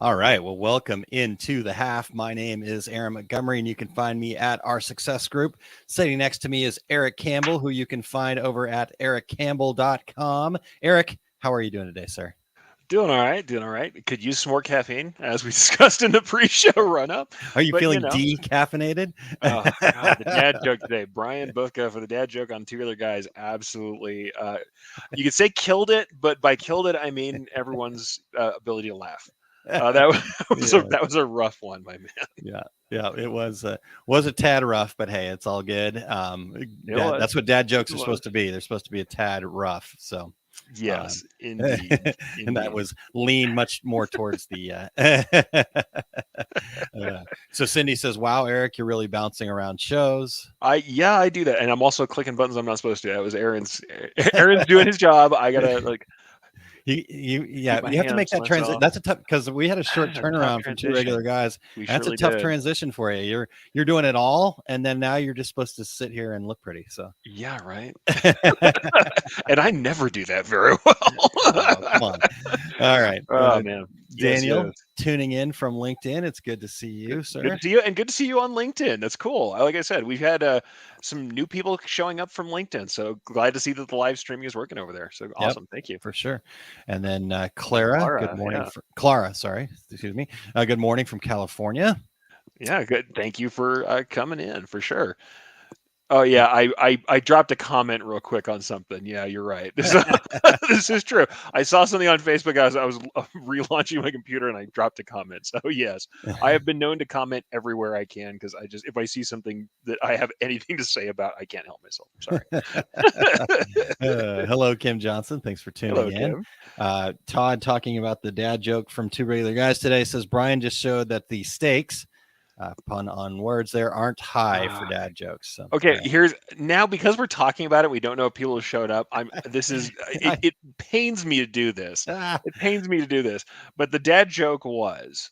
All right. Well, welcome into the half. My name is Aaron Montgomery, and you can find me at our success group. Sitting next to me is Erich Campbell, who you can find over at erichcampbell.com. Erich, how are you doing today, sir? Doing all right, doing all right. Could use some more caffeine, as we discussed in the pre-show run-up. Are you But feeling decaffeinated? oh god, the dad joke today. Brian Bothka for the dad joke on Two Other Guys. Absolutely, you could say killed it, but by killed it, I mean everyone's ability to laugh. That was Yeah. that was a rough one, my man. Yeah, yeah, it was a tad rough, but hey, it's all good. It was. That's what dad jokes It are was. supposed to be. They're supposed to be a tad rough. So, Yes, um, indeed, and that indeed. was lean much more towards the. So Cindy says, "Wow, Erich, you're really bouncing around shows." I do that, and I'm also clicking buttons I'm not supposed to. That was Aaron's doing his job. I gotta keep my You have to make hands to that transition. myself. That's a tough because we had a short A tough turnaround from two regular transition. guys. We That's a surely tough did. transition for you. You're doing it all, and then now you're just supposed to sit here and look pretty. So, Yeah, right. And I never do that very well. oh, come on. All right, Oh man. Yes, yes. Daniel, tuning in from LinkedIn. It's good to see Good, you, good sir. to see you, and good to see you on LinkedIn. That's cool. Like I said, we've had some new people showing up from LinkedIn, so glad to see that the live streaming is working over there. So Yep, awesome. Thank you. for sure. And then And Clara, good Clara, morning. yeah. Clara, sorry, excuse me. Good morning from California. Yeah, good. Thank you for coming in for sure. Oh yeah, I dropped a comment real quick on something. Yeah, you're right. This is true. I saw something on Facebook. I was relaunching my computer and I dropped a comment. So yes, I have been known to comment everywhere I can because I just if I see something that I have anything to say about, I can't help myself. Sorry. Hello, Kim Johnson. Thanks for tuning Hello, in. Kim. Todd, talking about the dad joke from two regular guys today, says Brian just showed that the stakes, pun on words, there aren't high for Ah, dad jokes. So, okay, here's now because we're talking about it, we don't know if people have showed up. This is it pains me to do this. ah, It pains me to do this. But the dad joke was,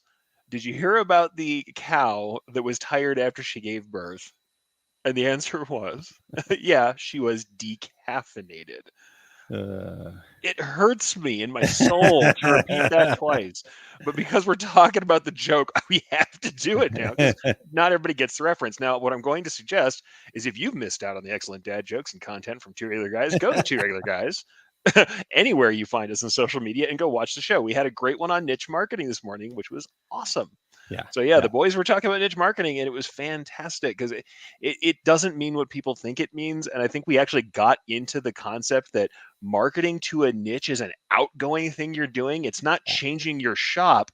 did you hear about the cow that was tired after she gave birth? And the answer was, yeah, she was decaffeinated. uh, It hurts me in my soul to repeat that twice. But because we're talking about the joke, we have to do it now because not everybody gets the reference. Now, what I'm going to suggest is if you've missed out on the excellent dad jokes and content from Two Regular Guys, go to Two Regular Guys anywhere you find us on social media and go watch the show. We had a great one on niche marketing this morning, which was awesome. yeah, So yeah, yeah, the boys were talking about niche marketing and it was fantastic because it doesn't mean what people think it means. And I think we actually got into the concept that marketing to a niche is an outgoing thing you're doing. It's not changing your shop,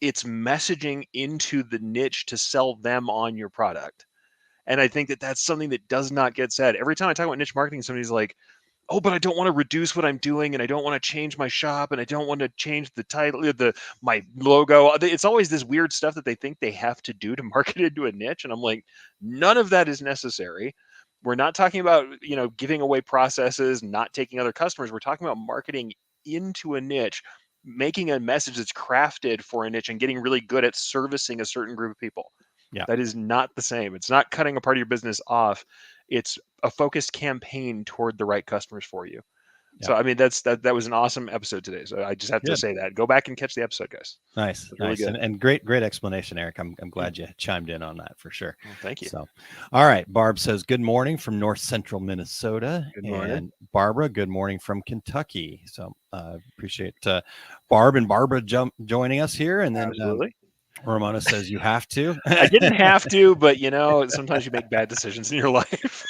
it's messaging into the niche to sell them on your product. And I think that that's something that does not get said. Every time I talk about niche marketing, somebody's like, oh, but I don't want to reduce what I'm doing, and I don't want to change my shop, and I don't want to change the title, my logo. It's always this weird stuff that they think they have to do to market into a niche, and I'm like, none of that is necessary. We're not talking about giving away processes, not taking other customers. We're talking about marketing into a niche, making a message that's crafted for a niche, and getting really good at servicing a certain group of people. yeah. That is not the same. It's not cutting a part of your business off. It's a focused campaign toward the right customers for you. Yeah. So I mean that was an awesome episode today. So I just have to Good. say that. Go back and catch the episode, guys. Nice, It's really nice, good. and great explanation, Erich. I'm Mm, glad you chimed in on that for sure. well, thank you. So, all right, Barb says good morning from North Central Minnesota, Good morning. and Barbara, good morning from Kentucky. So, appreciate Barb and Barbara joining us here, and then Absolutely. Ramona says you have to. I didn't have to, but sometimes you make bad decisions in your life,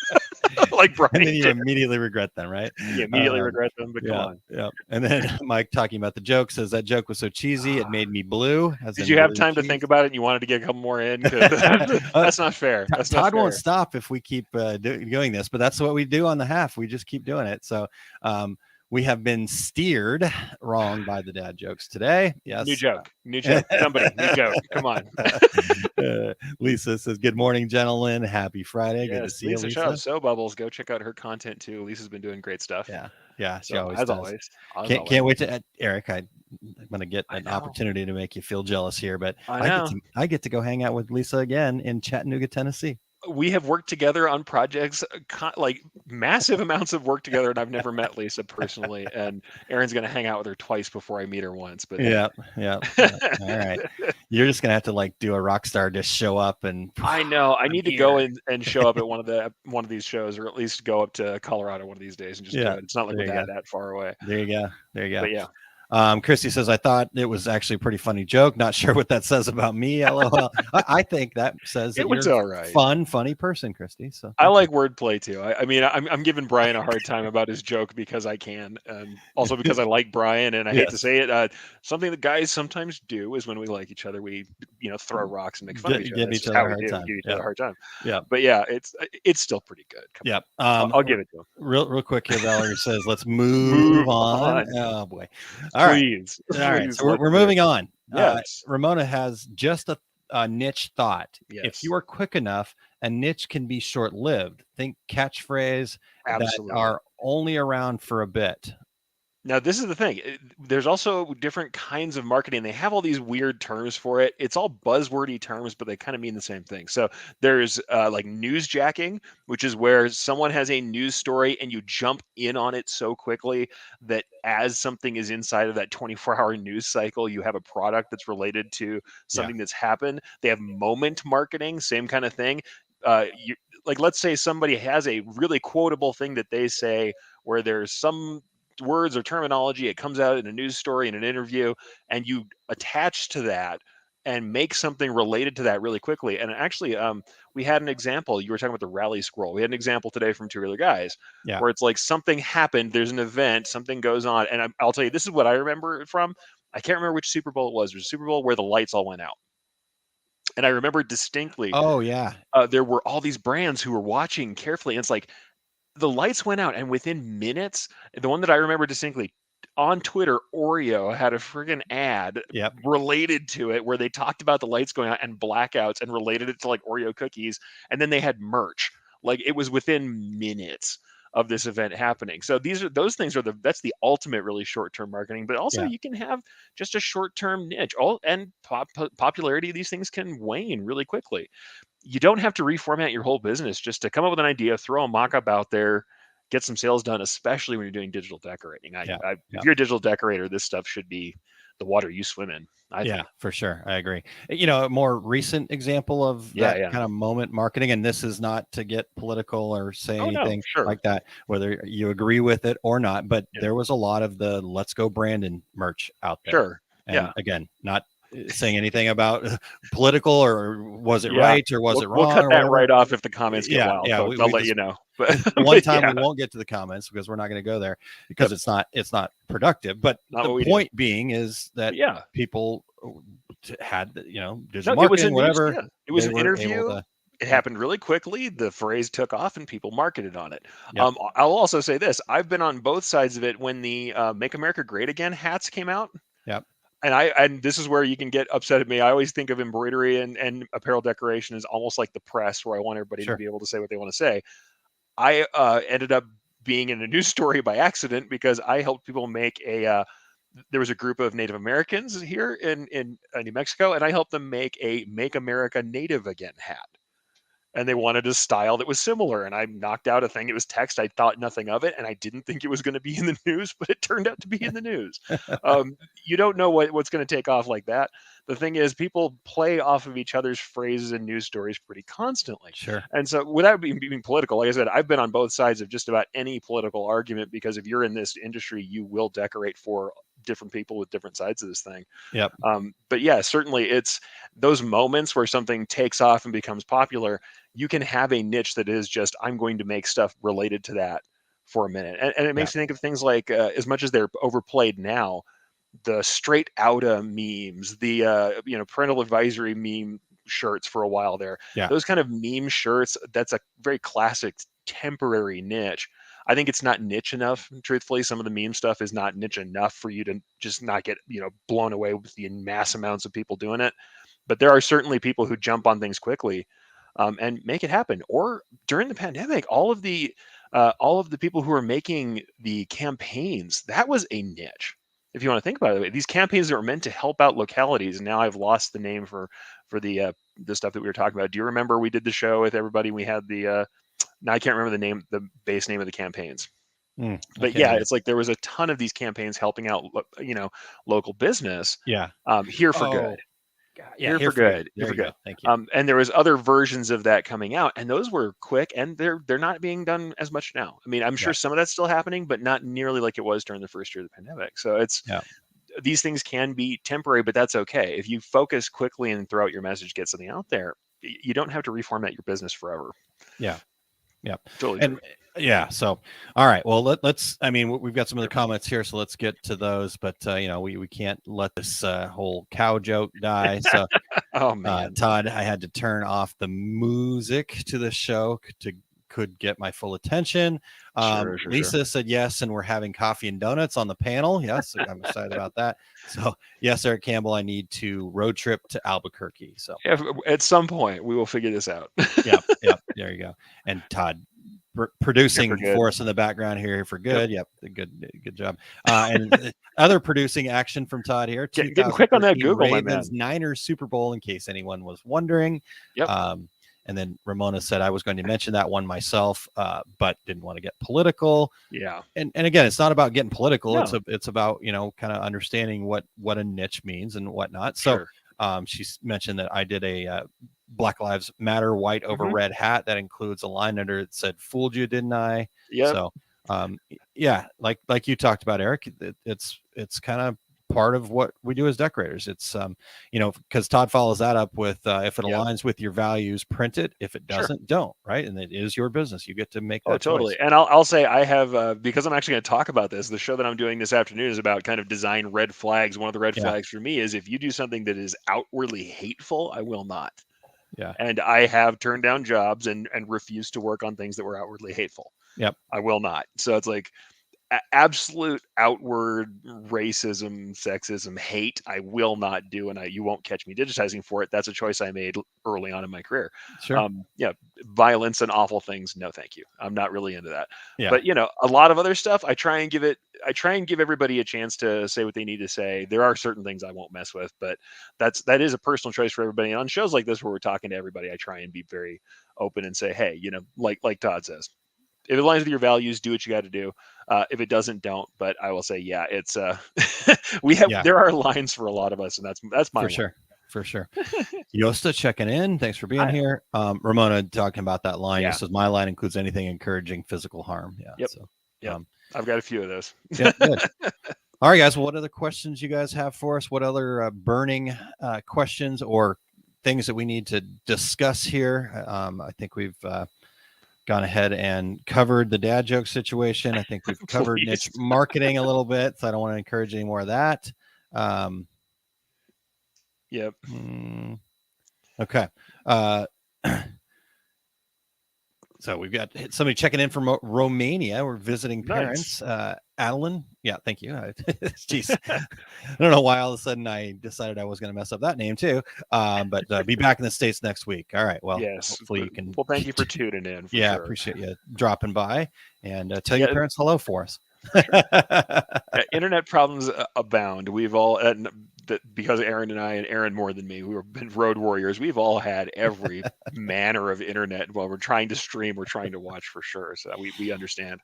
like And Brian then you did. immediately regret them, right? You immediately regret them, but come Yeah, on. yeah. And then Mike talking about the joke says that joke was so cheesy it made me blue, as Did in you have blue time to cheese. think about it and you wanted to get a couple more in? 'Cause uh, that's not fair. That's not Todd won't fair. stop if we keep doing this, but that's what we do on the half. We just keep doing it. So we have been steered wrong by the dad jokes today. New Yes. joke. New joke. Somebody. New joke. Come on. Lisa says, good morning, gentlemen. Happy Friday. Good to Yes. see you, Lisa Shaw of Lisa. So Bubbles. Go check out her content too. Lisa's been doing great stuff. Yeah. Yeah. She So always as does. always, as Can't always. wait to Eric. I'm going to get I an know. opportunity to make you feel jealous here, but I know. I get to go hang out with Lisa again in Chattanooga, Tennessee. We have worked together on projects, like massive amounts of work together, and I've never met Lisa personally. And Aaron's going to hang out with her twice before I meet her once. But hey, Yeah. All right. You're just gonna have to like do a rock star, just show up and I know I I'm need to go here. in and show up at one of these shows, or at least go up to Colorado one of these days and just do Yeah. it. It's not like There we're you go. that far away. There you go. There you go. But yeah, Christy says, I thought it was actually a pretty funny joke. Not sure what that says about me. LOL. I think that says that it was you're all a right. funny person, Christy. So I thank like wordplay too. I mean, I'm giving Brian a hard time about his joke because I can, and also you. because I like Brian, and I hate to Yes. say it. Something that guys sometimes do is when we like each other, we throw rocks and make fun of each other. Give That's each just other how a we hard do. We time. give each other Yep. a hard time. Yep. But yeah, it's still pretty good. Come Yep. on, I'll give it to him. Real quick here, Valerie says, let's move Move on. on, Oh boy. All right. please, All right. please. So we're moving on. Yes, Ramona has just a niche thought. If yes, you are quick enough, a niche can be short lived. Think catchphrase that absolutely. are only around for a bit. Now, this is the thing. There's also different kinds of marketing. They have all these weird terms for it. It's all buzzwordy terms, but they kind of mean the same thing. So there's like newsjacking, which is where someone has a news story and you jump in on it so quickly that as something is inside of that 24-hour news cycle, you have a product that's related to Yeah. something that's happened. They have moment marketing, same kind of thing. You, like, let's say somebody has a really quotable thing that they say where there's some words or terminology, it comes out in a news story, in an interview, and you attach to that and make something related to that really quickly. And actually, we had an example. You were talking about the rally scroll. We had an example today from two other guys Yeah. where it's like something happened, there's an event, something goes on, and I'll tell you, this is what I remember it from. I can't remember which Super Bowl it was. It was a Super Bowl where the lights all went out. And I remember distinctly, Oh yeah. there were all these brands who were watching carefully. And it's like, the lights went out, and within minutes, the one that I remember distinctly on Twitter, Oreo had a friggin' ad Yep. related to it where they talked about the lights going out and blackouts and related it to like Oreo cookies. And then they had merch. Like it was within minutes of this event happening. So those things that's the ultimate really short-term marketing, but also Yeah. you can have just a short-term niche. And popularity of these things can wane really quickly. You don't have to reformat your whole business just to come up with an idea, throw a mock-up out there, get some sales done, especially when you're doing digital decorating. Yeah. If you're a digital decorator, this stuff should be the water you swim in, I Yeah, think. for sure. I agree. A more recent example of Yeah, that yeah. kind of moment marketing, and this is not to get political or say Oh no, anything sure. like that, whether you agree with it or not, but Yeah, there was a lot of the Let's Go Brandon merch out there. sure. And Yeah. again, not saying anything about political or was it Yeah. right or was it We'll wrong cut or that whatever. right off if the comments get Yeah, wild, yeah. folks. I'll We let just you know. But, the one but time yeah, we won't get to the comments because we're not going to go there because yep, it's not productive. But not the what we do. point being is that But yeah. people had digital No, it was a marketing, news. whatever. Yeah, it was They an were able interview. to. It Yeah. happened really quickly. The phrase took off, and people marketed on it. Yep. I'll also say this: I've been on both sides of it when the "Make America Great Again" hats came out. Yep. And this is where you can get upset at me. I always think of embroidery and apparel decoration as almost like the press, where I want everybody to Sure. be able to say what they want to say. I ended up being in a news story by accident because I helped people make a. There was a group of Native Americans here in New Mexico, and I helped them make a "Make America Native Again" hat, and they wanted a style that was similar. And I knocked out a thing. It was text. I thought nothing of it, and I didn't think it was going to be in the news, but it turned out to be in the news. You don't know what's going to take off like that. The thing is, people play off of each other's phrases and news stories pretty constantly. Sure. And so, without being political, like I said, I've been on both sides of just about any political argument because if you're in this industry, you will decorate for different people with different sides of this thing. Yep. But yeah, certainly it's those moments where something takes off and becomes popular. You can have a niche that is just, I'm going to make stuff related to that for a minute. And it Yeah. makes me think of things like, as much as they're overplayed now, the straight outta memes, the, parental advisory meme shirts for a while there, Yeah. those kind of meme shirts, that's a very classic temporary niche. I think it's not niche enough. Truthfully, some of the meme stuff is not niche enough for you to just not get, blown away with the mass amounts of people doing it. But there are certainly people who jump on things quickly, and make it happen. Or during the pandemic, all of the people who are making the campaigns, that was a niche. If you want to think about it, these campaigns that were meant to help out localities, and now I've lost the name for the stuff that we were talking about. Do you remember we did the show with everybody? We had the now I can't remember the base name of the campaigns. I But can't yeah, either. it's like there was a ton of these campaigns helping out, local business. Yeah. Here for good. Oh, God. Yeah. Here Here for for good. good. Here There for you go. good. Thank you. And there was other versions of that coming out, and those were quick, and they're not being done as much now. I mean, I'm sure Yeah. some of that's still happening, but not nearly like it was during the first year of the pandemic. So Yeah. these things can be temporary, but that's okay. If you focus quickly and throughout your message, get something out there, you don't have to reformat your business forever. Yeah. Yeah. Totally And true. yeah. So, all right. Well, let's, I mean, we've got some of the comments here, so let's get to those. But, we can't let this whole cow joke die. So, Oh man. Todd, I had to turn off the music to the show could get my full attention. Sure. Lisa said yes, and we're having coffee and donuts on the panel. Yes, I'm excited about that. So yes, Eric Campbell, I need to road trip to Albuquerque. So At some point we will figure this out. yep, there you go. And Todd producing good. for us in the background here for good. Yep, good job. And other producing action from Todd here. Getting quick on that Google, my Ravens man. Niners Super Bowl, in case anyone was wondering. Yep. And then Ramona said I was going to mention that one myself, but didn't want to get political. Yeah. And again, it's not about getting political. No. It's about kind of understanding what a niche means and whatnot. So she mentioned that I did a Black Lives Matter white over red hat that includes a line under it said "Fooled you, didn't I?" Yeah. So yeah, like you talked about, Eric, it's kind of part of what we do as decorators. It's because Todd follows that up with if it aligns with your values, print it. If it doesn't, don't. Right, and it is your business. You get to make that totally choice. And I'll say I have because I'm actually going to talk about this. The show that I'm doing this afternoon is about kind of design red flags. One of the red flags for me is if you do something that is outwardly hateful, I will not. Yeah. And I have turned down jobs and refused to work on things that were outwardly hateful. Yep. I will not. So it's like absolute outward racism, sexism, hate, I will not do, and you won't catch me digitizing for it. That's a choice I made early on in my career. Sure. Violence and awful things, no thank you. I'm not really into that. Yeah. But a lot of other stuff, I try and give everybody a chance to say what they need to say. There are certain things I won't mess with, but that is a personal choice for everybody. And on shows like this where we're talking to everybody, I try and be very open and say, hey, like Todd says, if it aligns with your values, do what you got to do. If it doesn't, don't. But I will say, yeah, it's there are lines for a lot of us, and that's my for sure. Yosta checking in. Thanks for being here. Ramona talking about that line. Yeah. This is my line includes anything encouraging physical harm. Yeah. Yep. So I've got a few of those. Yeah. Good. All right, guys. Well, what other questions you guys have for us? What other burning questions or things that we need to discuss here? I think we've gone ahead and covered the dad joke situation. I think we've covered niche marketing a little bit, so I don't want to encourage any more of that. Yep. Okay. So we've got somebody checking in from Romania. We're visiting parents. Adeline. Yeah, thank you. Jeez. I don't know why all of a sudden I decided I was going to mess up that name too. But be back in the States next week. All right. Well, yes. Hopefully you can. Well, thank you for tuning in. Yeah, sure. Appreciate you dropping by and tell your parents hello for us. Internet problems abound. We've all, because Aaron and I, and Aaron more than me, we've been road warriors. We've all had every manner of internet while we're trying to stream, we're trying to watch for sure. So we understand.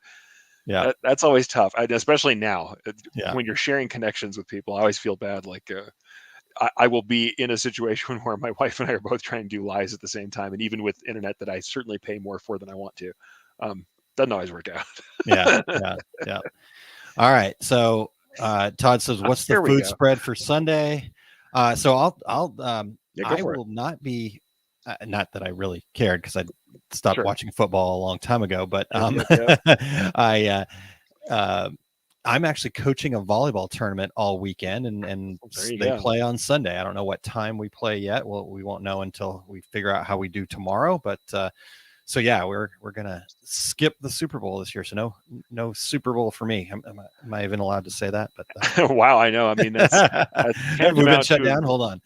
Yeah, that's always tough, especially now when you're sharing connections with people. I always feel bad. Like I will be in a situation where my wife and I are both trying to do lives at the same time, and even with internet that I certainly pay more for than I want to, doesn't always work out. Yeah. All right. So Todd says, "What's the food spread for Sunday?" So I will not be. Not that I really cared because I stopped watching football a long time ago, but I'm actually coaching a volleyball tournament all weekend, and they play on Sunday. I don't know what time we play yet. Well, we won't know until we figure out how we do tomorrow. But so yeah, we're gonna skip the Super Bowl this year. So no Super Bowl for me. Am I even allowed to say that? But wow, I know. I mean, that's we've been shut down. Hold on.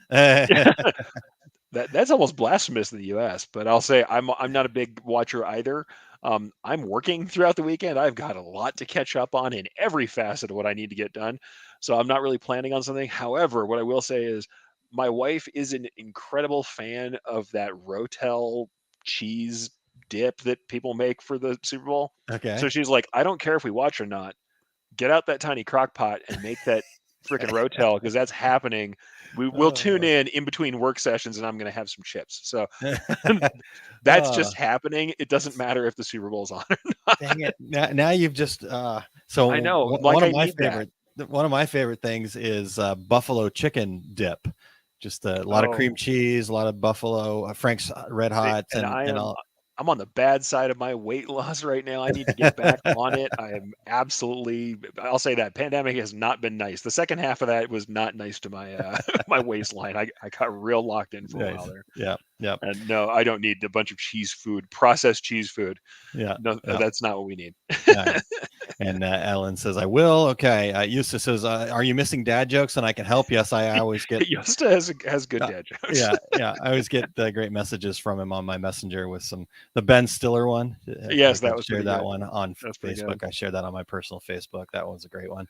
That's almost blasphemous in the U.S. But I'll say I'm not a big watcher either. I'm working throughout the weekend. I've got a lot to catch up on in every facet of what I need to get done. So I'm not really planning on something. However, what I will say is my wife is an incredible fan of that Rotel cheese dip that people make for the Super Bowl. So Okay. she's like, I don't care if we watch or not. Get out that tiny crock pot and make that freaking Rotel because that's happening. We'll tune Oh. in between work sessions and I'm going to have some chips. So that's Oh, just happening. It doesn't matter if the Super Bowl's on or not. dang it. Now you've just so I know. one Like of I my need that. favorite things is buffalo chicken dip. Just a lot of cream Oh, cheese, a lot of buffalo Frank's Red Hots and and all. I'm on the bad side of my weight loss right now. I need to get back on it. I am absolutely, I'll say that pandemic has not been nice. The second half of that was not nice to my my waistline. I got real locked in for a while Nice. there. Yeah. Yep. And no, I don't need a bunch of cheese food, processed cheese food. Yeah. No, Yeah. that's not what we need. All right. And Ellen says, I will. Okay. Eustace says, are you missing dad jokes? And I can help. Yes, I always get. Yosta has good dad jokes. Yeah. Yeah. I always get great messages from him on my messenger with the Ben Stiller one. I Yes, think that I've was shared pretty that good. one on That's pretty Facebook. good. I shared that on my personal Facebook. That one's a great one.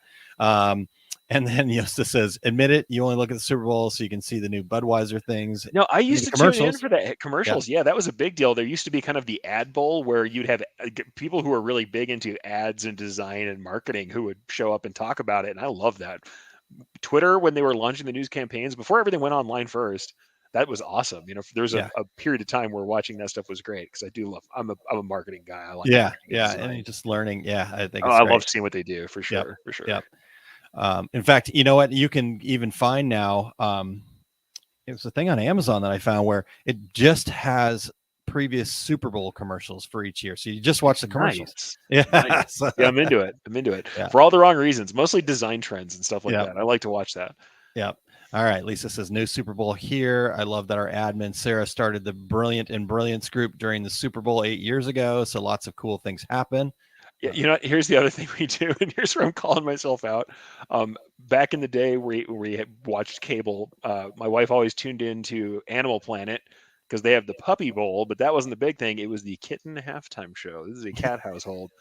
And then Eustace says, admit it, you only look at the Super Bowl so you can see the new Budweiser things. No, I The used to tune in commercials. for the Yeah. commercials. Yeah, that was a big deal. There used to be kind of the ad bowl where you'd have people who are really big into ads and design and marketing who would show up and talk about it. And I love that. Twitter, when they were launching the news campaigns, before everything went online first, that was awesome. There's Yeah. a period of time where watching that stuff was great because I do love, I'm a marketing guy. I like Yeah. marketing and Yeah. And design. you're just learning. Yeah. I think Oh, it's I love great. seeing what they do for Yep. sure. For sure. Yep. In fact, you know what? You can even find now. It was a thing on Amazon that I found where it just has previous Super Bowl commercials for each year. So you just watch the commercials. Nice. Yeah. Nice. So, Yeah, I'm into it. I'm into it yeah. for all the wrong reasons, mostly design trends and stuff like Yeah. that. I like to watch that. Yeah. All right. Lisa says new Super Bowl here. I love that our admin Sarah started the Brilliant and Brilliance group during the Super Bowl 8 years ago. So lots of cool things happen. Yeah, here's the other thing we do, and here's where I'm calling myself out. Back in the day, we had watched cable. My wife always tuned into Animal Planet because they have the Puppy Bowl, but that wasn't the big thing. It was the Kitten Halftime Show. This is a cat household,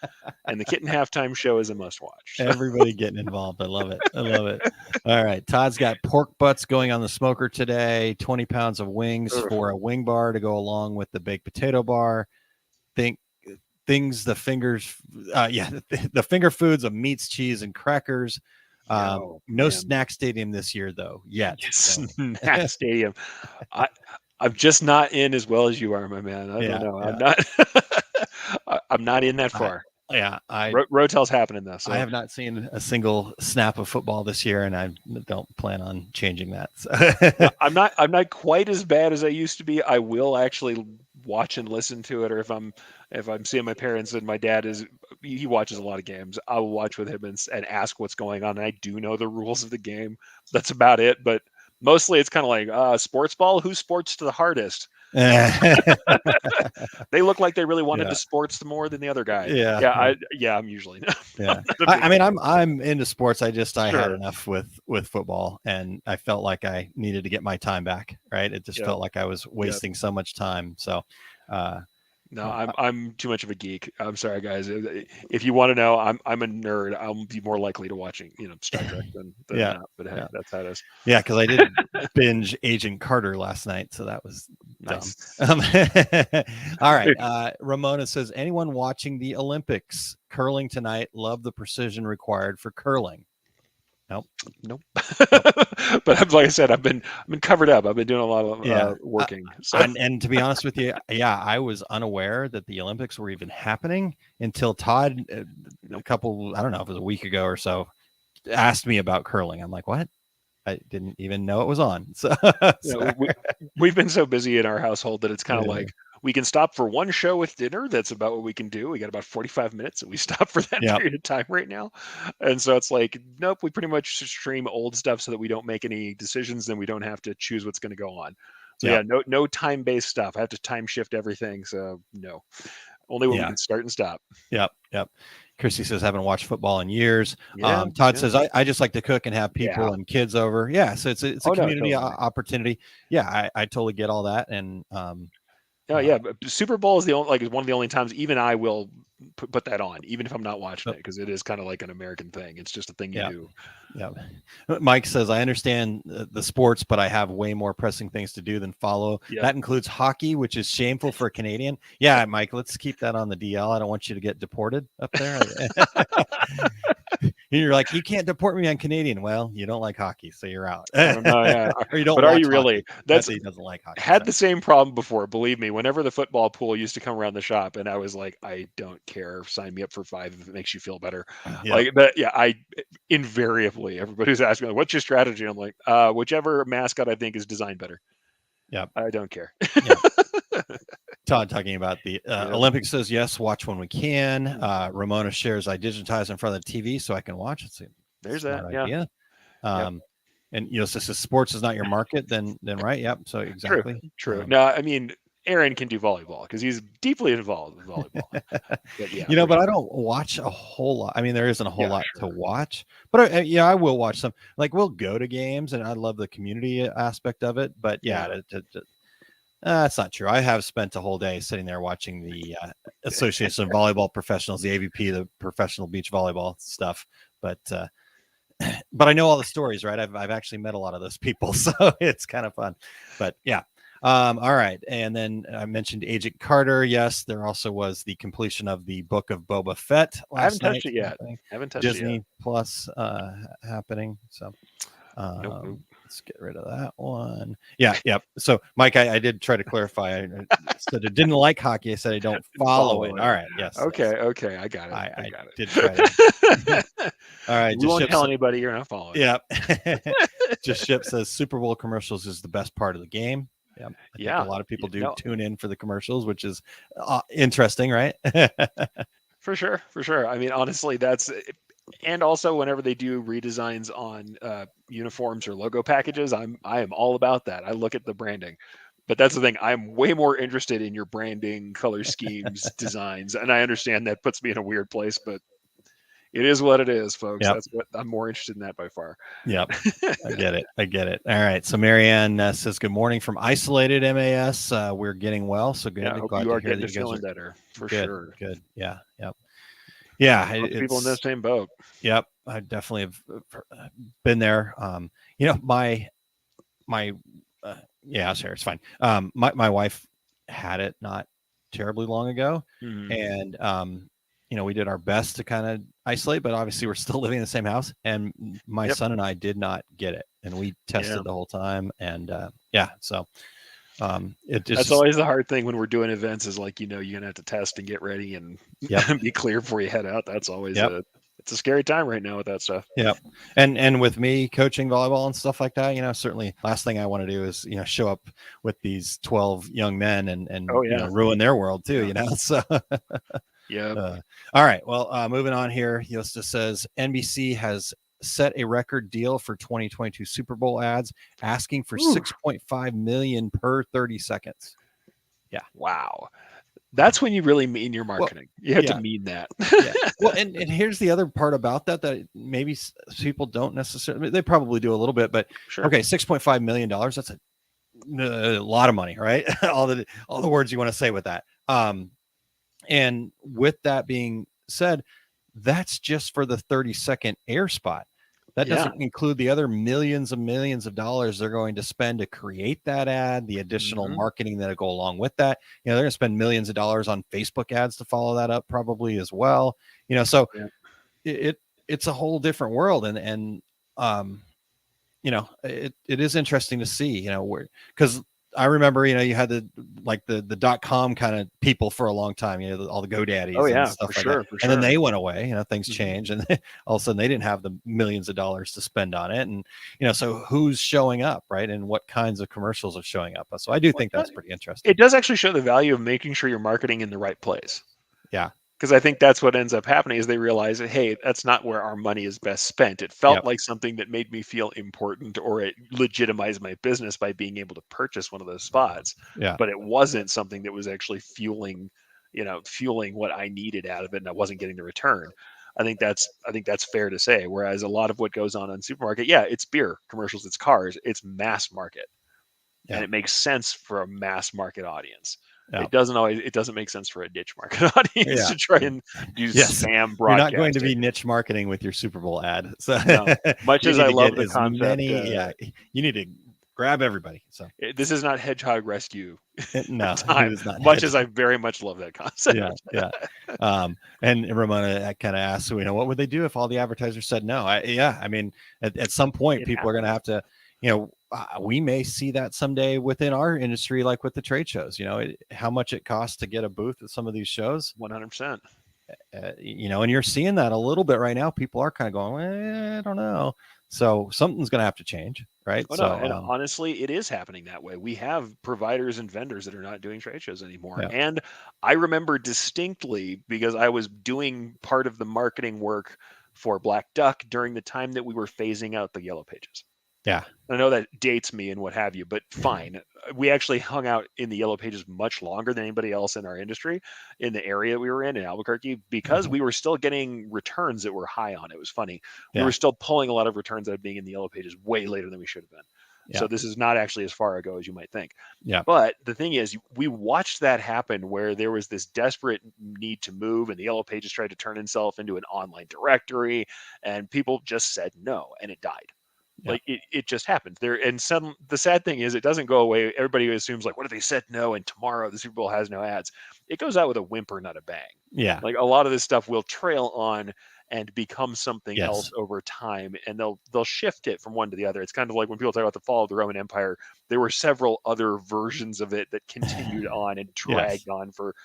and the Kitten Halftime Show is a must-watch. So. Everybody getting involved. I love it. I love it. All right. Todd's got pork butts going on the smoker today, 20 pounds of wings for a wing bar to go along with the baked potato bar. Things the fingers the finger foods of meats, cheese, and crackers. No snack stadium this year though yet. Snack stadium. I'm just not in as well as you are, my man. I don't know. I'm not I'm not in that far. Rotel's happening though. So. I have not seen a single snap of football this year, and I don't plan on changing that. So. No, I'm not quite as bad as I used to be. I will actually watch and listen to it, or if I'm seeing my parents and my dad he watches a lot of games, I will watch with him and ask what's going on. And I do know the rules of the game. That's about it. But mostly it's kind of like sports ball. Who sports to the hardest? They look like they really wanted to sports more than the other guy. I'm usually I mean, I'm into sports. I had enough with football, and I felt like I needed to get my time back. Right, it just felt like I was wasting so much time. So, no, I'm too much of a geek. I'm sorry, guys. If you want to know, I'm a nerd. I'll be more likely to watching Star Trek than not. But hey, that's how it is. Yeah, because I did binge Agent Carter last night, so that was nice. Dumb. All right. Ramona says, anyone watching the Olympics curling tonight? Love the precision required for curling. Nope. But like I said, I've been covered up. I've been doing a lot of working. So. And to be honest with you, I was unaware that the Olympics were even happening until Todd, I don't know if it was a week ago or so, asked me about curling. I'm like, what? I didn't even know it was on. So we've been so busy in our household that it's kind of like we can stop for one show with dinner. That's about what we can do. We got about 45 minutes and we stop for that period of time right now. And so it's like, nope, we pretty much stream old stuff so that we don't make any decisions. Then we don't have to choose what's going to go on. So no time-based stuff. I have to time shift everything. So no, only when we can start and stop. Yep. Christy says, haven't watched football in years. Todd says, I just like to cook and have people and kids over. Yeah. So it's a community opportunity. Yeah. I totally get all that. And, but Super Bowl is one of the only times even I will put that on, even if I'm not watching it, because it is kind of like an American thing. It's just a thing you do. Yeah. Mike says, I understand the sports, but I have way more pressing things to do than follow. Yep. That includes hockey, which is shameful for a Canadian. Yeah, Mike, let's keep that on the DL. I don't want you to get deported up there. You're like, you can't deport me on Canadian. Well, you don't like hockey, so you're out. Oh, no, yeah. Or you don't But are watch you really? hockey. That's He doesn't like hockey. had So. the same problem before. Believe me, whenever the football pool used to come around the shop, and I was like, I don't care. Sign me up for 5 if it makes you feel better. Yep. Like that. Yeah, I invariably everybody's asking, "What's your strategy?" I'm like, whichever mascot I think is designed better. Yep. I don't care. Yep. Todd talking about the Yep. Olympics says yes, watch when we can. Ramona shares, I digitize in front of the TV so I can watch. It's a There's smart that. Yeah. idea. Yep. And since sports is not your market, then right. Yep. So exactly. True. No, I mean, Aaron can do volleyball because he's deeply involved with volleyball. But yeah, but I don't watch a whole lot. I mean, there isn't a whole lot to sure. watch, but I will watch some. Like we'll go to games, and I love the community aspect of it. But that's not true. I have spent a whole day sitting there watching the Association of Volleyball Professionals, the AVP, the professional beach volleyball stuff. But I know all the stories, right? I've actually met a lot of those people, so it's kind of fun. But yeah. All right. And then I mentioned Agent Carter. Yes, there also was the completion of the Book of Boba Fett last night. I haven't touched it yet. Disney Plus happening. So nope. Let's get rid of that one. Yeah. Yep. So Mike, I did try to clarify. I said I didn't like hockey. I said I don't follow it. All right. Yes. Okay. Yes. Okay. I got it. I got it. Did try to. All right. You won't tell anybody you're not following. Yeah. Just Ship says Super Bowl commercials is the best part of the game. Yeah. I think a lot of people do tune in for the commercials, which is interesting, right? For sure. I mean, honestly, and also whenever they do redesigns on uniforms or logo packages, I am all about that. I look at the branding. But that's the thing. I'm way more interested in your branding, color schemes, designs. And I understand that puts me in a weird place, but it is what it is, folks. Yep. That's what I'm more interested in that by far. Yep. I get it. All right. So Marianne says, good morning from isolated MAS. We're getting well. So good. Yeah, I hope you are getting feeling better for sure. Good. Yeah. Yep. Yeah. People in the same boat. Yep. I definitely have been there. My sure. It's fine. My wife had it not terribly long ago. Mm-hmm. And, we did our best to kind of isolate, but obviously we're still living in the same house. And my son and I did not get it. And we tested the whole time. And so that's always the hard thing when we're doing events is like, you're going to have to test and get ready and be clear before you head out. That's always it's a scary time right now with that stuff. Yep. And with me coaching volleyball and stuff like that, certainly last thing I want to do is, show up with these 12 young men and ruin their world too, so. Yeah. All right. Well, moving on here. Yosta says NBC has set a record deal for 2022 Super Bowl ads, asking for $6.5 million per 30 seconds. Yeah. Wow. That's when you really mean your marketing. You have to mean that. Well, and here's the other part about that maybe people don't necessarily, they probably do a little bit, but okay, $6.5 million. That's a lot of money, right? all the words you want to say with that. And with that being said, that's just for the 30-second air spot. That doesn't include the other millions of dollars they're going to spend to create that ad, the additional marketing that'll go along with that. They're going to spend millions of dollars on Facebook ads to follow that up probably as well. So it's a whole different world. And it is interesting to see, because I remember, you had the .com kind of people for a long time, all the GoDaddies and stuff like that. And then they went away, things changed, and all of a sudden they didn't have the millions of dollars to spend on it. And, so who's showing up, right? And what kinds of commercials are showing up? So I do think that's pretty interesting. It does actually show the value of making sure you're marketing in the right place. Yeah. Because I think that's what ends up happening is they realize, hey, that's not where our money is best spent. It felt like something that made me feel important, or it legitimized my business by being able to purchase one of those spots. Yeah. But it wasn't something that was actually fueling what I needed out of it, and I wasn't getting the return. I think that's fair to say. Whereas a lot of what goes on supermarket, it's beer commercials, it's cars, it's mass market, and it makes sense for a mass market audience. It doesn't make sense for a niche market audience to try and do spam broadcasting. You're not going to be niche marketing with your Super Bowl ad. So no, much you as need I to love get the as concept, many, you need to grab everybody. So this is not Hedgehog Rescue no, time. it is not. Much as I very much love that concept. Yeah. And Ramona kind of asked, what would they do if all the advertisers said no? I mean, at some point, people are going to have to, we may see that someday within our industry, like with the trade shows. How much it costs to get a booth at some of these shows. 100%. And you're seeing that a little bit right now. People are kind of going, I don't know. So something's going to have to change, right? No, and honestly, it is happening that way. We have providers and vendors that are not doing trade shows anymore. Yeah. And I remember distinctly, because I was doing part of the marketing work for Black Duck during the time that we were phasing out the Yellow Pages. Yeah. I know that dates me and what have you, but fine. We actually hung out in the Yellow Pages much longer than anybody else in our industry in the area we were in Albuquerque, because we were still getting returns that were high on. It was funny. We were still pulling a lot of returns out of being in the Yellow Pages way later than we should have been. Yeah. So this is not actually as far ago as you might think. Yeah. But the thing is, we watched that happen where there was this desperate need to move, and the Yellow Pages tried to turn itself into an online directory, and people just said no, and it died. Yeah. Like it just happened there. And the sad thing is, it doesn't go away. Everybody assumes, like, what if they said no and tomorrow the Super Bowl has no ads? It goes out with a whimper, not a bang. Yeah. Like a lot of this stuff will trail on and become something else over time, and they'll shift it from one to the other. It's kind of like when people talk about the fall of the Roman Empire, there were several other versions of it that continued on and dragged on for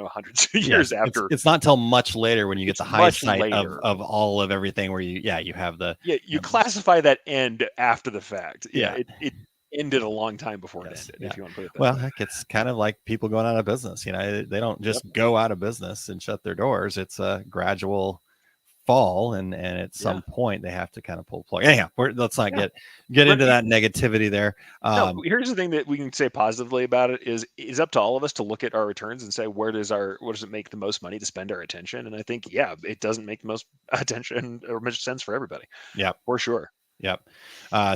hundreds of years after. It's not till much later when you get the hindsight of all of everything where you have the you classify that end after the fact. It ended a long time before it ended, if you want to put it that way. Heck, it's kind of like people going out of business. They don't just go out of business and shut their doors. It's a gradual fall, and at some point they have to kind of pull the plug. Anyhow, let's not get into that negativity there. No, here's the thing that we can say positively about it is up to all of us to look at our returns and say, what does it make the most money to spend our attention? And I think it doesn't make the most attention or much sense for everybody. Yeah, for sure. Yep.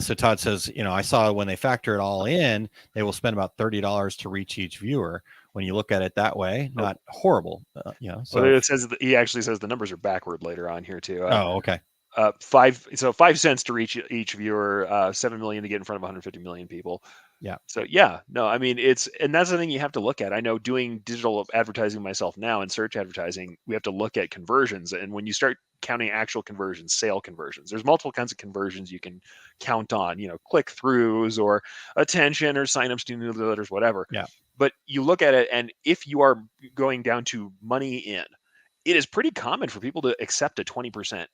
So Todd says, I saw when they factor it all in, they will spend about $30 to reach each viewer. When you look at it that way, not horrible. So it says he actually says the numbers are backward later on here too. Okay. 5 cents to reach each viewer, 7 million to get in front of 150 million people. Yeah. So I mean, and that's the thing you have to look at. I know doing digital advertising myself now and search advertising, we have to look at conversions. And when you start counting actual conversions, sale conversions, there's multiple kinds of conversions you can count on, click throughs or attention or signups to newsletters, whatever. Yeah. But you look at it, and if you are going down to money in, it is pretty common for people to accept a 20%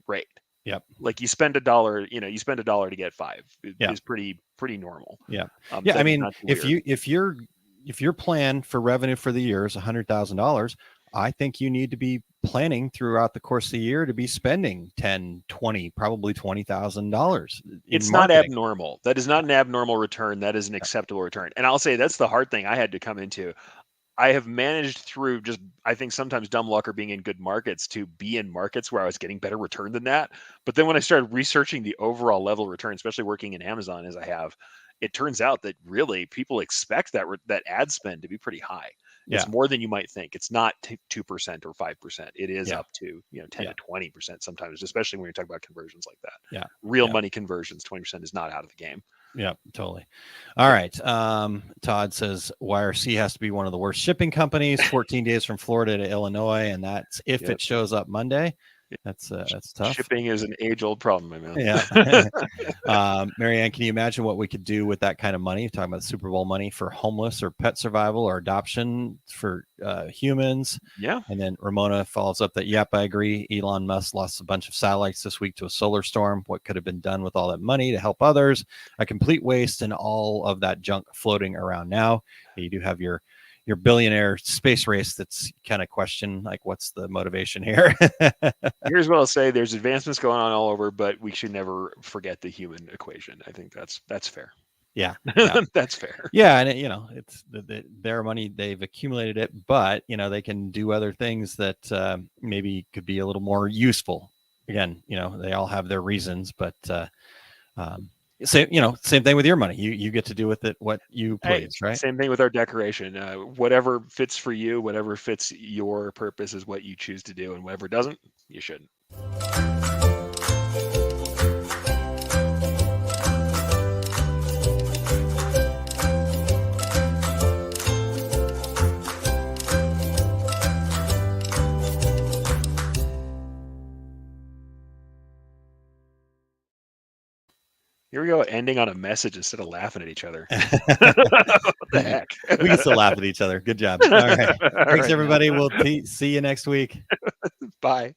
rate. Yep. Like you spend $1, you spend $1 to get 5. It is pretty normal. Yeah. I mean, if your plan for revenue for the year is $100,000, I think you need to be planning throughout the course of the year to be spending 10, 20, probably $20,000. It's not abnormal. That is not an abnormal return. That is an acceptable return. And I'll say that's the hard thing I had to come into. I have managed through just, I think sometimes dumb luck or being in good markets to be in markets where I was getting better return than that. But then when I started researching the overall level return, especially working in Amazon as I have, it turns out that really people expect that ad spend to be pretty high. It's more than you might think. It's not 2% or 5%. It is up to 10 to 20% sometimes, especially when you're talking about conversions like that. Yeah, real money conversions, 20% is not out of the game. Yeah, totally. All right. Todd says YRC has to be one of the worst shipping companies. 14 days from Florida to Illinois, and that's if it shows up Monday. That's tough. Shipping is an age-old problem, my man. Yeah. Marianne, can you imagine what we could do with that kind of money? You're talking about Super Bowl money for homeless or pet survival or adoption for humans. Yeah. And then Ramona follows up that, yep, I agree. Elon Musk lost a bunch of satellites this week to a solar storm. What could have been done with all that money to help others? A complete waste, and all of that junk floating around now. You do have your billionaire space race that's kind of question, like, what's the motivation here? Here's what I'll say. There's advancements going on all over, but we should never forget the human equation. I think that's fair. Yeah. That's fair. Yeah. And it's their money, they've accumulated it, but they can do other things that maybe could be a little more useful. Again, they all have their reasons, but Same, same thing with your money. You get to do with it what you please, right? Same thing with our decoration. Whatever fits for you, whatever fits your purpose is what you choose to do, and whatever doesn't, you shouldn't. Here we go, ending on a message instead of laughing at each other. What the heck? We can still laugh at each other. Good job. All right. All Thanks, right, everybody. We'll see you next week. Bye.